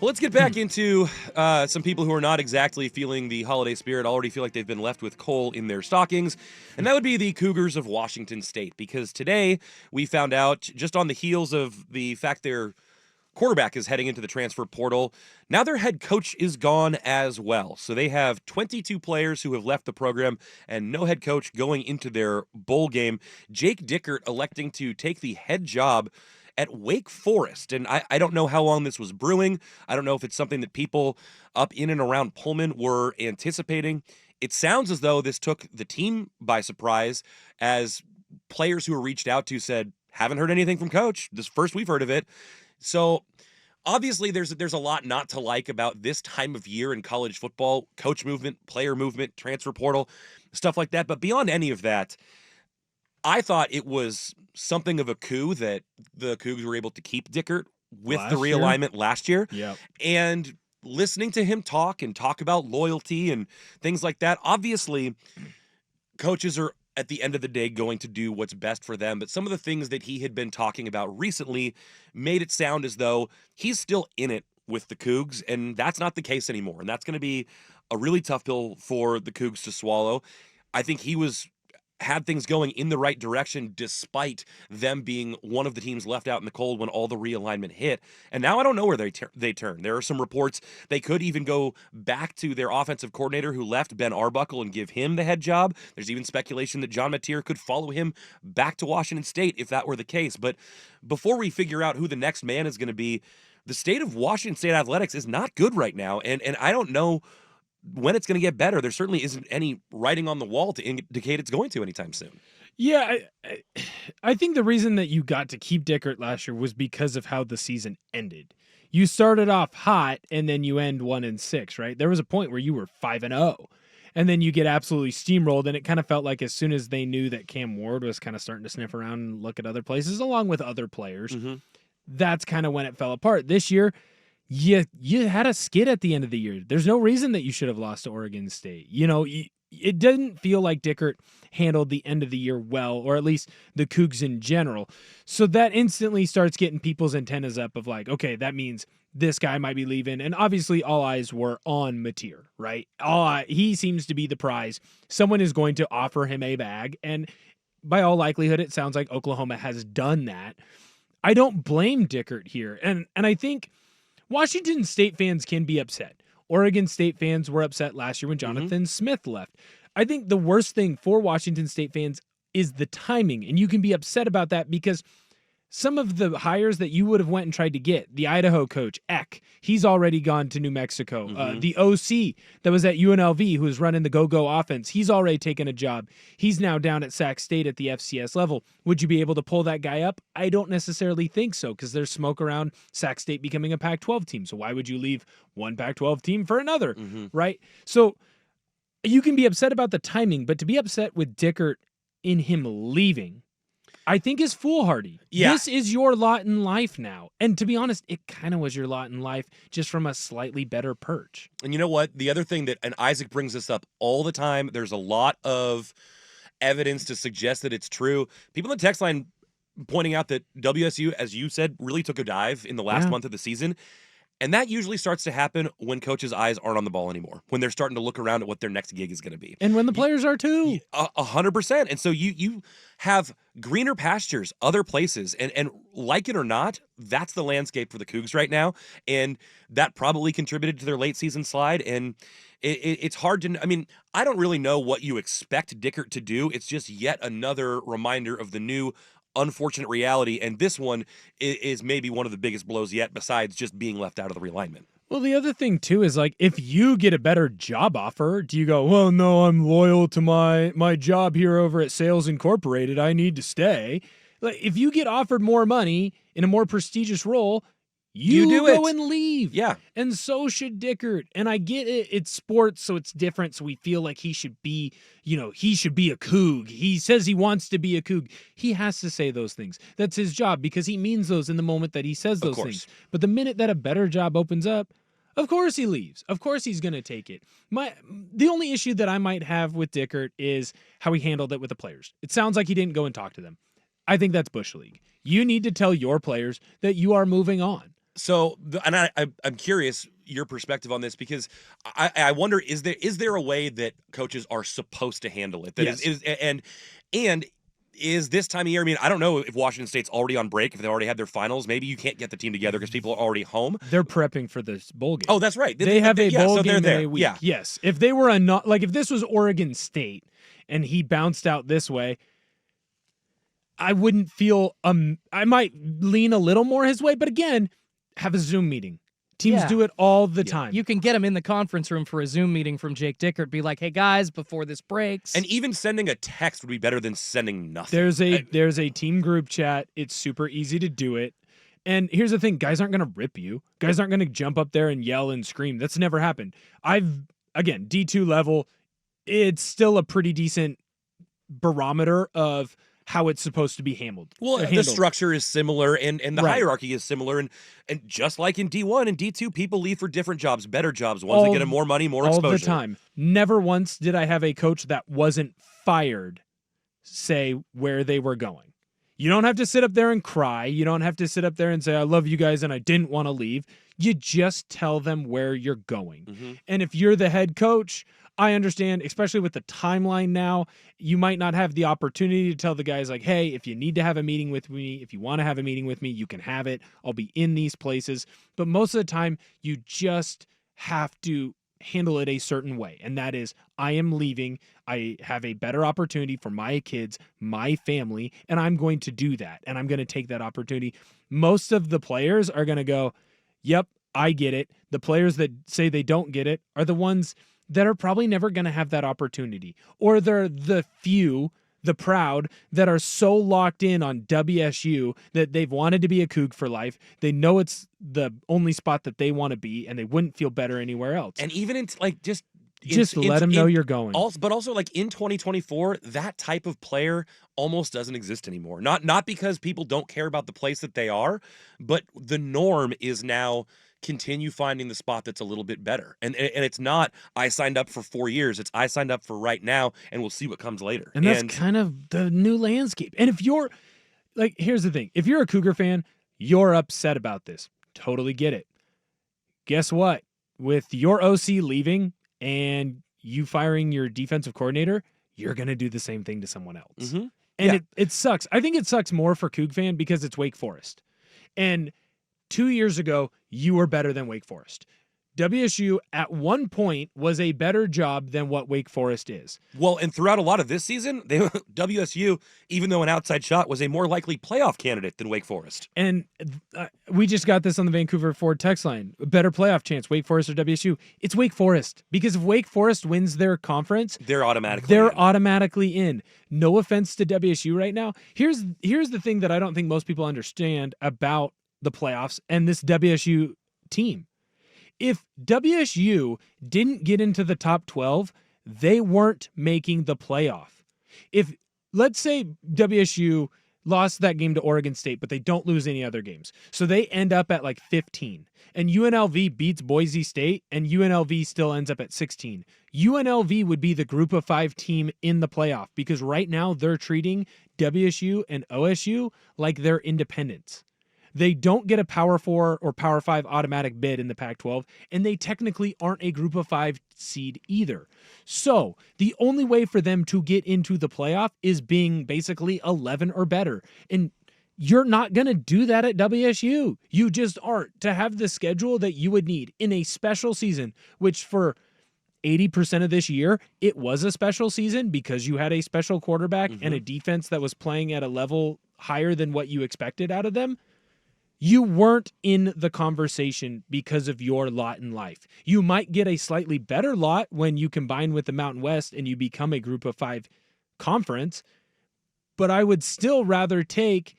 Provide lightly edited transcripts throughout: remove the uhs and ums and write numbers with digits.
Well, let's get back into some people who are not exactly feeling the holiday spirit, already feel like they've been left with coal in their stockings, and that would be the Cougars of Washington State, because today we found out, just on the heels of the fact their quarterback is heading into the transfer portal, now their head coach is gone as well. So they have 22 players who have left the program and no head coach going into their bowl game. Jake Dickert electing to take the head job at Wake Forest. And I don't know how long this was brewing. I don't know if it's something that people up in and around Pullman were anticipating. It sounds as though this took the team by surprise, as players who were reached out to said, haven't heard anything from coach. This first we've heard of it. So obviously there's a lot not to like about this time of year in college football: coach movement, player movement, transfer portal, stuff like that. But beyond any of that, I thought it was something of a coup that the Cougs were able to keep Dickert with the realignment last year. Yep. And listening to him talk about loyalty and things like that, obviously coaches are at the end of the day going to do what's best for them. But some of the things that he had been talking about recently made it sound as though he's still in it with the Cougs, and that's not the case anymore. And that's going to be a really tough pill for the Cougs to swallow. I think he had things going in the right direction despite them being one of the teams left out in the cold when all the realignment hit. And now I don't know where they turn. There are some reports they could even go back to their offensive coordinator who left, Ben Arbuckle, and give him the head job. There's even speculation that John Mateer could follow him back to Washington State if that were the case. But before we figure out who the next man is going to be, the state of Washington State athletics is not good right now. And I don't know when it's going to get better. There certainly isn't any writing on the wall to indicate it's going to anytime soon. Yeah, I think the reason that you got to keep Dickert last year was because of how the season ended. You started off hot and then you end 1-6, right? There was a point where you were 5-0, and then you get absolutely steamrolled. And it kind of felt like as soon as they knew that Cam Ward was kind of starting to sniff around and look at other places along with other players, that's kind of when it fell apart. This year, you had a skid at the end of the year. There's no reason that you should have lost to Oregon State. You know, it didn't feel like Dickert handled the end of the year well, or at least the Cougs in general. So that instantly starts getting people's antennas up of like, okay, that means this guy might be leaving. And obviously all eyes were on Mateer, right? He seems to be the prize. Someone is going to offer him a bag. And by all likelihood, it sounds like Oklahoma has done that. I don't blame Dickert here. And I think Washington State fans can be upset. Oregon State fans were upset last year when Jonathan Smith left. I think the worst thing for Washington State fans is the timing, and you can be upset about that because some of the hires that you would have went and tried to get, the Idaho coach, Eck, he's already gone to New Mexico. The OC that was at UNLV, who was running the go-go offense, he's already taken a job. He's now down at Sac State at the FCS level. Would you be able to pull that guy up? I don't necessarily think so, because there's smoke around Sac State becoming a Pac-12 team. So why would you leave one Pac-12 team for another, right? So you can be upset about the timing, but to be upset with Dickert in him leaving, I think is foolhardy. Yeah. This is your lot in life now. And to be honest, it kind of was your lot in life, just from a slightly better perch. And you know what? The other thing that, and Isaac brings this up all the time, there's a lot of evidence to suggest that it's true. People in the text line pointing out that WSU, as you said, really took a dive in the last month of the season. And that usually starts to happen when coaches' eyes aren't on the ball anymore, when they're starting to look around at what their next gig is going to be. And when the players are too. 100%. And so you have greener pastures, other places, and like it or not, that's the landscape for the Cougs right now. And that probably contributed to their late season slide. And it's hard to, I mean, I don't really know what you expect Dickert to do. It's just yet another reminder of the new unfortunate reality, and this one is maybe one of the biggest blows yet, besides just being left out of the realignment. Well, the other thing too is, like, if you get a better job offer, do you go, well, no, I'm loyal to my job here over at Sales Incorporated, I need to stay? Like, if you get offered more money in a more prestigious role, you do go it and leave. Yeah. And so should Dickert. And I get it. It's sports, so it's different. So we feel like he should be, he should be a Coug. He says he wants to be a Coug. He has to say those things. That's his job, because he means those in the moment that he says those things. But the minute that a better job opens up, of course he leaves. Of course he's going to take it. The only issue that I might have with Dickert is how he handled it with the players. It sounds like he didn't go and talk to them. I think that's Bush League. You need to tell your players that you are moving on. So, I'm curious your perspective on this because I wonder is there a way that coaches are supposed to handle it? That Yes. and is this time of year? I mean, I don't know if Washington State's already on break, if they already had their finals. Maybe you can't get the team together because people are already home. They're prepping for this bowl game. Oh, that's right. They have a bowl game they're in a week. Yeah. Yes. If they were if this was Oregon State and he bounced out this way, I wouldn't feel I might lean a little more his way, but again, have a Zoom meeting. Teams do it all the time. You can get him in the conference room for a Zoom meeting from Jake Dickert. Be like, hey, guys, before this breaks. And even sending a text would be better than sending nothing. There's a team group chat. It's super easy to do it. And here's the thing, guys aren't going to rip you. Guys aren't going to jump up there and yell and scream. That's never happened. Again, D2 level, it's still a pretty decent barometer of how it's supposed to be handled. Well, the structure is similar and the hierarchy is similar. And just like in D1 and D2, people leave for different jobs, better jobs, ones that get them more money, more exposure. All the time. Never once did I have a coach that wasn't fired say where they were going. You don't have to sit up there and cry. You don't have to sit up there and say, I love you guys and I didn't want to leave. You just tell them where you're going. Mm-hmm. And if you're the head coach, I understand, especially with the timeline now, you might not have the opportunity to tell the guys like, hey, if you need to have a meeting with me, if you want to have a meeting with me, you can have it. I'll be in these places. But most of the time, you just have to handle it a certain way. And that is, I am leaving. I have a better opportunity for my kids, my family, and I'm going to do that. And I'm going to take that opportunity. Most of the players are going to go, yep, I get it. The players that say they don't get it are the ones that are probably never going to have that opportunity. Or they're the few, the proud, that are so locked in on WSU that they've wanted to be a Coug for life. They know it's the only spot that they want to be, and they wouldn't feel better anywhere else. And even in like just let them know you're going. But also like in 2024, that type of player almost doesn't exist anymore. Not because people don't care about the place that they are, but the norm is now continue finding the spot that's a little bit better. And it's not, I signed up for 4 years. It's I signed up for right now, and we'll see what comes later. And that's kind of the new landscape. And if you're, like, here's the thing. If you're a Cougar fan, you're upset about this. Totally get it. Guess what? With your OC leaving and you firing your defensive coordinator, you're going to do the same thing to someone else. Mm-hmm. And it sucks. I think it sucks more for Coug fan because it's Wake Forest. And 2 years ago, you were better than Wake Forest. WSU at one point was a better job than what Wake Forest is. Well, and throughout a lot of this season, WSU, even though an outside shot, was a more likely playoff candidate than Wake Forest. And we just got this on the Vancouver Ford text line. A better playoff chance, Wake Forest or WSU? It's Wake Forest. Because if Wake Forest wins their conference, they're automatically in. No offense to WSU right now. Here's the thing that I don't think most people understand about the playoffs and this WSU team. If WSU didn't get into the top 12, they weren't making the playoff. If, let's say, WSU lost that game to Oregon State, but they don't lose any other games, so they end up at like 15, and UNLV beats Boise State, and UNLV still ends up at 16. UNLV would be the group of 5 team in the playoff because right now they're treating WSU and OSU like they're independents. They don't get a Power 4 or Power 5 automatic bid in the Pac-12, and they technically aren't a group of 5 seed either. So the only way for them to get into the playoff is being basically 11 or better. And you're not going to do that at WSU. You just aren't. To have the schedule that you would need in a special season, which for 80% of this year, it was a special season because you had a special quarterback and a defense that was playing at a level higher than what you expected out of them. You weren't in the conversation because of your lot in life. You might get a slightly better lot when you combine with the Mountain West and you become a group of 5 conference, but I would still rather take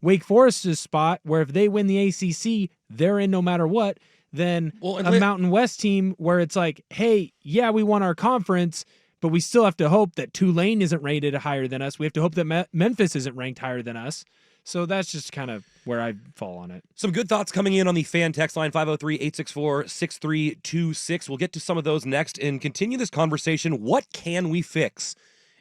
Wake Forest's spot where if they win the ACC, they're in no matter what, than a Mountain West team where it's like, hey, yeah, we won our conference, but we still have to hope that Tulane isn't rated higher than us. We have to hope that Memphis isn't ranked higher than us. So that's just kind of where I fall on it. Some good thoughts coming in on the fan text line, 503-864-6326. We'll get to some of those next and continue this conversation. What can we fix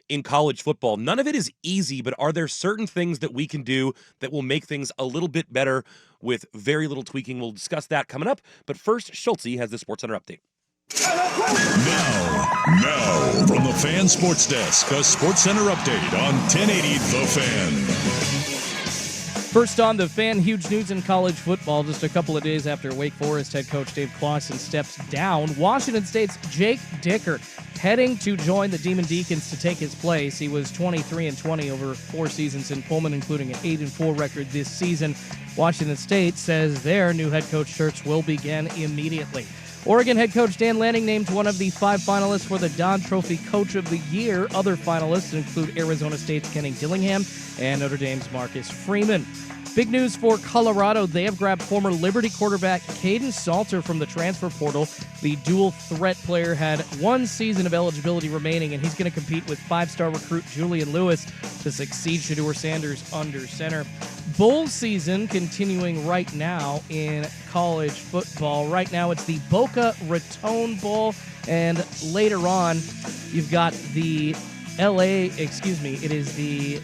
in college football. None of it is easy, but are there certain things that we can do that will make things a little bit better with very little tweaking? We'll discuss that coming up. But first, Schultze has the SportsCenter update. Now, from the Fan Sports Desk, a SportsCenter update on 1080 The Fan. First on the Fan, huge news in college football. Just a couple of days after Wake Forest head coach Dave Clawson steps down, Washington State's Jake Dickert heading to join the Demon Deacons to take his place. He was 23-20 over 4 seasons in Pullman, including an 8-4 record this season. Washington State says their new head coach search will begin immediately. Oregon head coach Dan Lanning named one of the 5 finalists for the Dodd Trophy Coach of the Year. Other finalists include Arizona State's Kenny Dillingham and Notre Dame's Marcus Freeman. Big news for Colorado. They have grabbed former Liberty quarterback Caden Salter from the transfer portal. The dual threat player had 1 season of eligibility remaining, and he's going to compete with 5-star recruit Julian Lewis to succeed Shedeur Sanders under center. Bowl season continuing right now in college football. Right now it's the Boca Raton Bowl, and later on you've got the it is the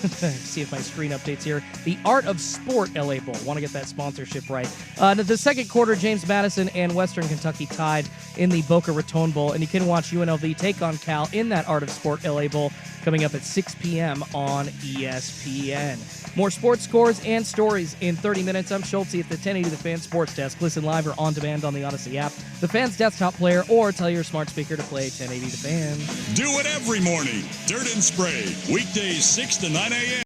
see if my screen updates here. The Art of Sport LA Bowl. Want to get that sponsorship right. The second quarter, James Madison and Western Kentucky tied in the Boca Raton Bowl, and you can watch UNLV take on Cal in that Art of Sport LA Bowl coming up at 6 p.m. on ESPN. More sports scores and stories in 30 minutes. I'm Schultze at the 1080 The Fan Sports Desk. Listen live or on demand on the Odyssey app, the Fan's desktop player, or tell your smart speaker to play 1080 The Fan. Do it every morning. Dirt and Spray. Weekdays 6 to 9 a.m.